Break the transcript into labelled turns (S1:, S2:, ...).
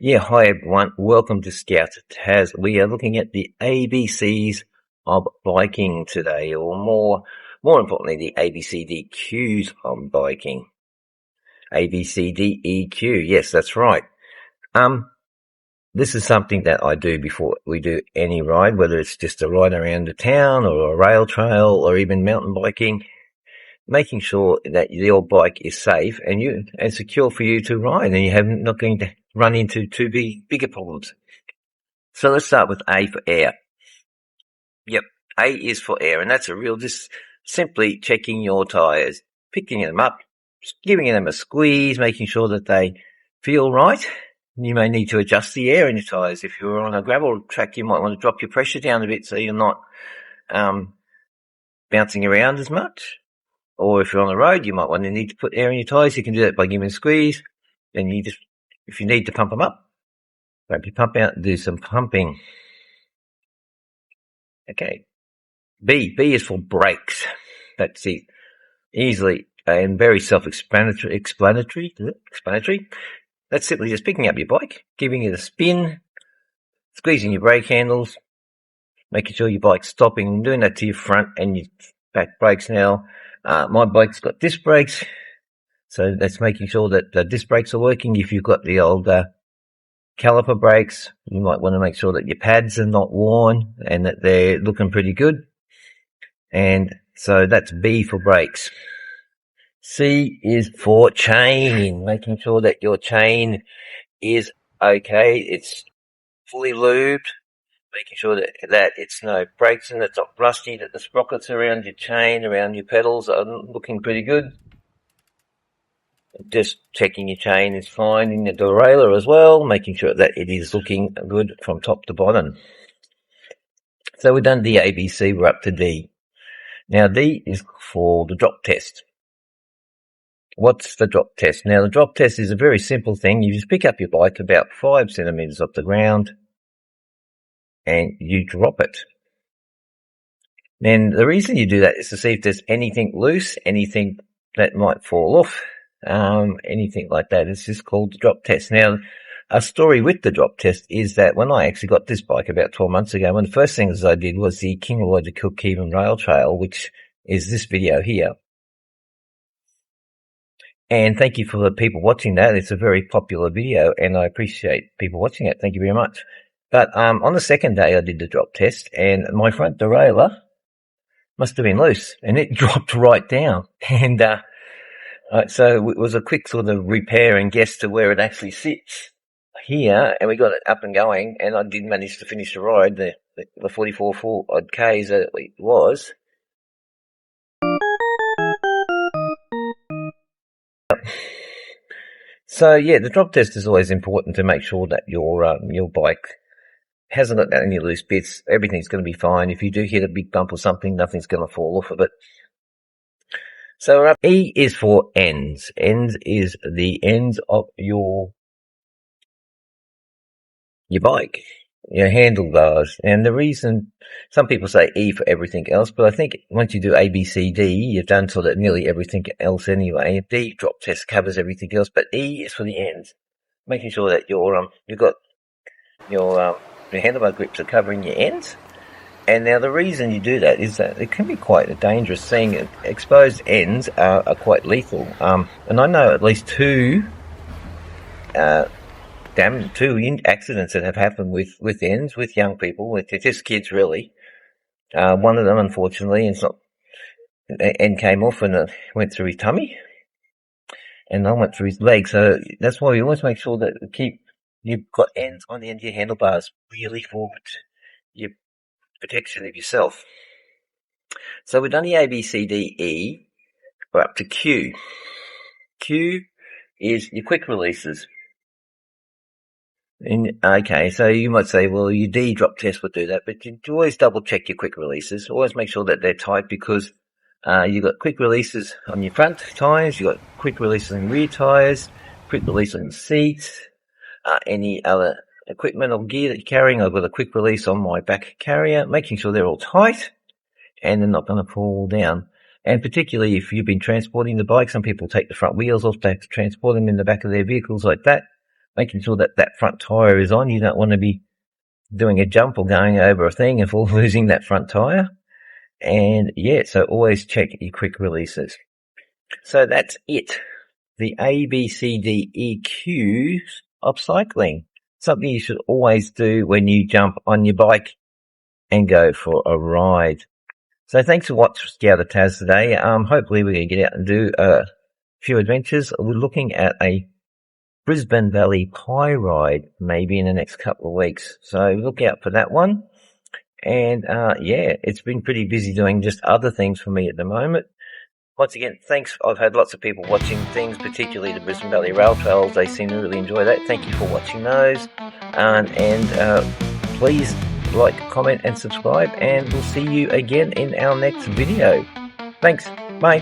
S1: Yeah, hi everyone. Welcome to Scout Taz. We are looking at the ABCs of biking today, or more importantly, the ABCDQs of biking. ABCDEQ. Yes, that's right. This is something that I do before we do any ride, whether it's just a ride around the town or a rail trail or even mountain biking, making sure that your bike is safe and secure for you to ride, and you're not going to run into too bigger problems. So let's start with A for air. Yep, A is for air, and that's just simply checking your tyres, picking them up, giving them a squeeze, making sure that they feel right. You may need to adjust the air in your tyres. If you're on a gravel track, you might want to drop your pressure down a bit so you're not bouncing around as much. Or if you're on the road, you might need to put air in your tyres. You can do that by giving a squeeze. Then if you need to pump them up, grab your pump out and do some pumping. Okay. B is for brakes. That's it. Easily and very explanatory. That's simply just picking up your bike, giving it a spin, squeezing your brake handles, making sure your bike's stopping, doing that to your front and your back brakes now. My bike's got disc brakes, so that's making sure that the disc brakes are working. If you've got the old caliper brakes, you might want to make sure that your pads are not worn and that they're looking pretty good. And so that's B for brakes. C is for chain, making sure that your chain is okay, it's fully lubed, making sure that it's no breaks and it's not rusty, that the sprockets around your chain, around your pedals are looking pretty good. Just checking your chain is fine in the derailleur as well, making sure that it is looking good from top to bottom. So we've done the ABC, we're up to D. Now D is for the drop test. What's the drop test? Now the drop test is a very simple thing. You just pick up your bike about 5 centimeters off the ground and you drop it. Then the reason you do that is to see if there's anything loose, anything that might fall off, anything like that. It's just called the drop test. Now, a story with the drop test is that when I actually got this bike about 12 months ago, one of the first things I did was the Kingaroy to Kilkevin Rail Trail, which is this video here. And thank you for the people watching that. It's a very popular video and I appreciate people watching it. Thank you very much. But on the second day I did the drop test and my front derailleur must have been loose and it dropped right down. And so it was a quick sort of repair and guess to where it actually sits here, and we got it up and going, and I did manage to finish the ride, the 44 odd Ks that it was. So yeah, the drop test is always important to make sure that your bike hasn't got any loose bits. Everything's going to be fine. If you do hit a big bump or something, nothing's going to fall off of it. So E is for ends. Ends is the ends of your bike, your handlebars. And the reason some people say E for everything else, but I think once you do A, B, C, D, you've done sort of nearly everything else anyway. D drop test covers everything else, but E is for the ends, making sure that you've got your handlebar grips are covering your ends. And now the reason you do that is that it can be quite a dangerous thing. Exposed ends are quite lethal. And I know at least two accidents that have happened with ends, with young people, with just kids really. One of them, unfortunately, end came off and went through his tummy, and I went through his leg. So that's why we always make sure that you've got ends on the end of your handlebars really forward. Your protection of yourself. So we've done the A, B, C, D, E. We're up to Q. Q is your quick releases. Okay, so you might say, well, your D drop test would do that, but you always double check your quick releases. Always make sure that they're tight, because you've got quick releases on your front tyres, you've got quick releases on rear tyres, quick release on seats, any other equipment or gear that you're carrying. I've got a quick release on my back carrier, making sure they're all tight and they're not going to fall down. And particularly if you've been transporting the bike, some people take the front wheels off to transport them in the back of their vehicles like that. making sure that that front tyre is on. You don't want to be doing a jump or going over a thing and losing that front tyre. And yeah, so always check your quick releases. So that's it. The ABCDEQs of cycling. Something you should always do when you jump on your bike and go for a ride. So thanks for watching Scout of Taz today. Hopefully we're going to get out and do a few adventures. We're looking at a Brisbane Valley Pie ride maybe in the next couple of weeks. So look out for that one. And yeah, it's been pretty busy doing just other things for me at the moment. Once again, thanks. I've had lots of people watching things, particularly the Brisbane Valley Rail Trails. They seem to really enjoy that. Thank you for watching those. And please like, comment and subscribe, and we'll see you again in our next video. Thanks. Bye.